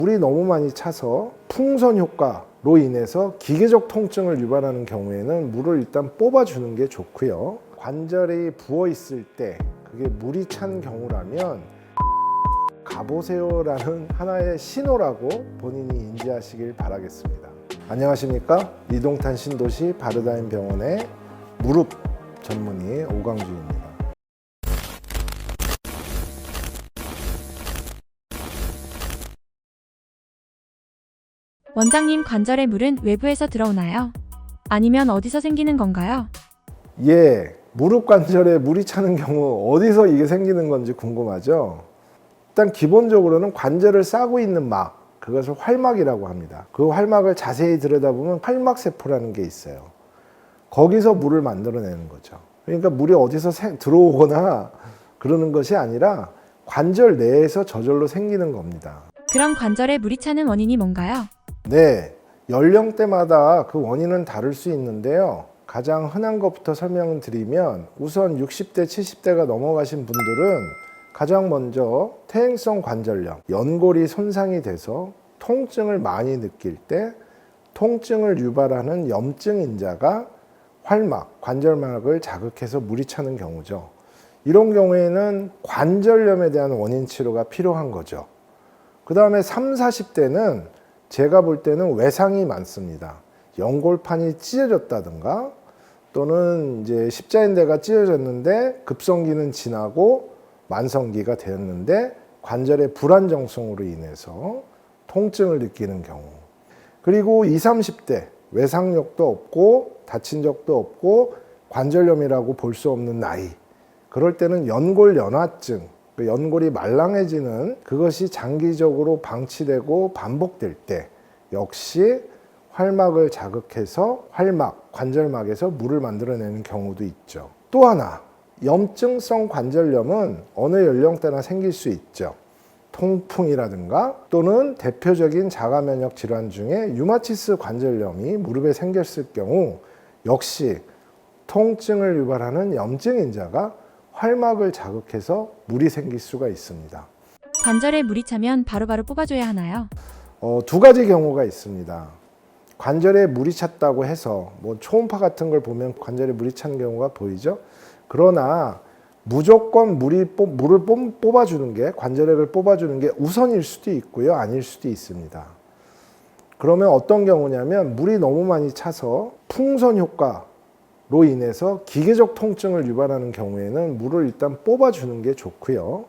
물이 너무 많이 차서 풍선 효과로 인해서 기계적 통증을 유발하는 경우에는 물을 일단 뽑아주는 게 좋고요. 관절이 부어 있을 때 그게 물이 찬 경우라면 가보세요라는 하나의 신호라고 본인이 인지하시길 바라겠습니다. 안녕하십니까? 이동탄 신도시 바르다임 병원의 무릎 전문의 오광주입니다. 원장님, 관절의 물은 외부에서 들어오나요? 아니면 어디서 생기는 건가요? 예, 무릎 관절에 물이 차는 경우 어디서 이게 생기는 건지 궁금하죠? 일단 기본적으로는 관절을 싸고 있는 막, 그것을 활막이라고 합니다. 그 활막을 자세히 들여다보면 활막세포라는 게 있어요. 거기서 물을 만들어내는 거죠. 그러니까 물이 어디서 들어오거나 그러는 것이 아니라 관절 내에서 저절로 생기는 겁니다. 그럼 관절에 물이 차는 원인이 뭔가요? 네, 연령대마다 그 원인은 다를 수 있는데요. 가장 흔한 것부터 설명을 드리면 우선 60대, 70대가 넘어가신 분들은 가장 먼저 퇴행성 관절염, 연골이 손상이 돼서 통증을 많이 느낄 때 통증을 유발하는 염증 인자가 활막, 관절막을 자극해서 물이 차는 경우죠. 이런 경우에는 관절염에 대한 원인 치료가 필요한 거죠. 그 다음에 30, 40대는 제가 볼 때는 외상이 많습니다. 연골판이 찢어졌다든가 또는 이제 십자인대가 찢어졌는데 급성기는 지나고 만성기가 되었는데 관절의 불안정성으로 인해서 통증을 느끼는 경우. 그리고 20, 30대 외상력도 없고 다친 적도 없고 관절염이라고 볼 수 없는 나이. 그럴 때는 연골연화증, 연골이 말랑해지는 그것이 장기적으로 방치되고 반복될 때 역시 활막을 자극해서 활막, 관절막에서 물을 만들어내는 경우도 있죠. 또 하나, 염증성 관절염은 어느 연령대나 생길 수 있죠. 통풍이라든가 또는 대표적인 자가면역 질환 중에 류마티스 관절염이 무릎에 생겼을 경우 역시 통증을 유발하는 염증 인자가 활막을 자극해서 물이 생길 수가 있습니다. 관절에 물이 차면 바로바로 뽑아줘야 하나요? 두 가지 경우가 있습니다. 관절에 물이 찼다고 해서 초음파 같은 걸 보면 관절에 물이 찬 경우가 보이죠. 그러나 무조건 물을 뽑아주는 게, 관절액을 뽑아주는 게 우선일 수도 있고요, 아닐 수도 있습니다. 그러면 어떤 경우냐면 물이 너무 많이 차서 풍선 효과로 인해서 기계적 통증을 유발하는 경우에는 물을 일단 뽑아주는 게 좋고요.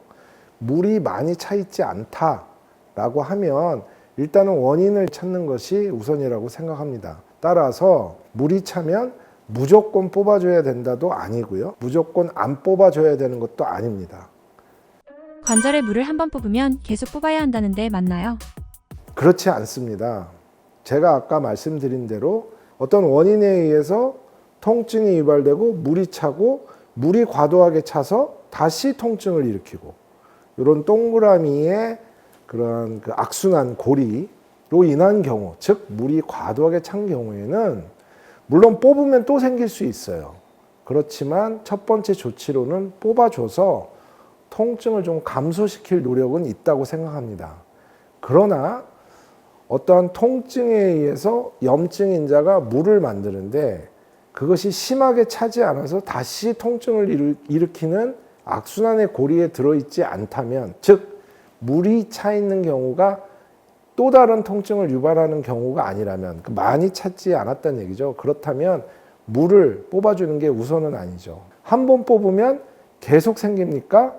물이 많이 차 있지 않다라고 하면 일단은 원인을 찾는 것이 우선이라고 생각합니다. 따라서 물이 차면 무조건 뽑아줘야 된다도 아니고요. 무조건 안 뽑아줘야 되는 것도 아닙니다. 관절에 물을 한번 뽑으면 계속 뽑아야 한다는데 맞나요? 그렇지 않습니다. 제가 아까 말씀드린 대로 어떤 원인에 의해서 통증이 유발되고 물이 차고 물이 과도하게 차서 다시 통증을 일으키고 이런 동그라미의 그런 그 악순환 고리로 인한 경우, 즉 물이 과도하게 찬 경우에는 물론 뽑으면 또 생길 수 있어요. 그렇지만 첫 번째 조치로는 뽑아줘서 통증을 좀 감소시킬 노력은 있다고 생각합니다. 그러나 어떠한 통증에 의해서 염증 인자가 물을 만드는데 그것이 심하게 차지 않아서 다시 통증을 일으키는 악순환의 고리에 들어있지 않다면, 즉 물이 차 있는 경우가 또 다른 통증을 유발하는 경우가 아니라면, 많이 찼지 않았다는 얘기죠. 그렇다면 물을 뽑아주는 게 우선은 아니죠. 한 번 뽑으면 계속 생깁니까?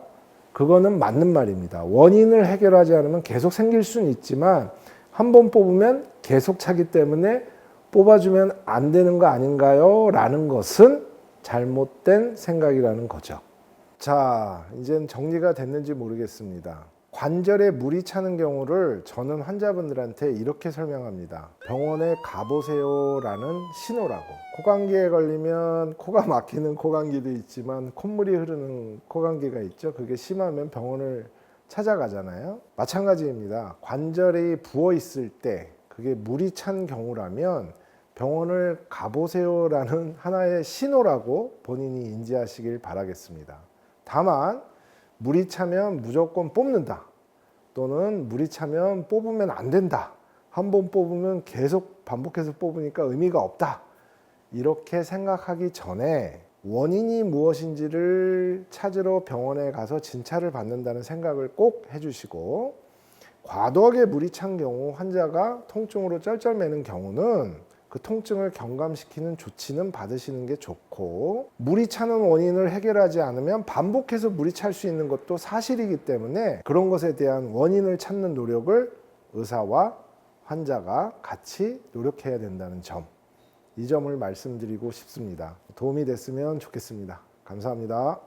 그거는 맞는 말입니다. 원인을 해결하지 않으면 계속 생길 수는 있지만 한 번 뽑으면 계속 차기 때문에 뽑아주면 안 되는 거 아닌가요? 라는 것은 잘못된 생각이라는 거죠. 자, 이제는 정리가 됐는지 모르겠습니다. 관절에 물이 차는 경우를 저는 환자분들한테 이렇게 설명합니다. 병원에 가보세요라는 신호라고. 코감기에 걸리면 코가 막히는 코감기도 있지만 콧물이 흐르는 코감기가 있죠. 그게 심하면 병원을 찾아가잖아요. 마찬가지입니다. 관절이 부어 있을 때 그게 물이 찬 경우라면 병원을 가보세요라는 하나의 신호라고 본인이 인지하시길 바라겠습니다. 다만 물이 차면 무조건 뽑는다, 또는 물이 차면 뽑으면 안 된다. 한 번 뽑으면 계속 반복해서 뽑으니까 의미가 없다. 이렇게 생각하기 전에 원인이 무엇인지를 찾으러 병원에 가서 진찰을 받는다는 생각을 꼭 해주시고, 과도하게 물이 찬 경우 환자가 통증으로 쩔쩔매는 경우는 그 통증을 경감시키는 조치는 받으시는 게 좋고, 물이 차는 원인을 해결하지 않으면 반복해서 물이 찰 수 있는 것도 사실이기 때문에 그런 것에 대한 원인을 찾는 노력을 의사와 환자가 같이 노력해야 된다는 점, 이 점을 말씀드리고 싶습니다. 도움이 됐으면 좋겠습니다. 감사합니다.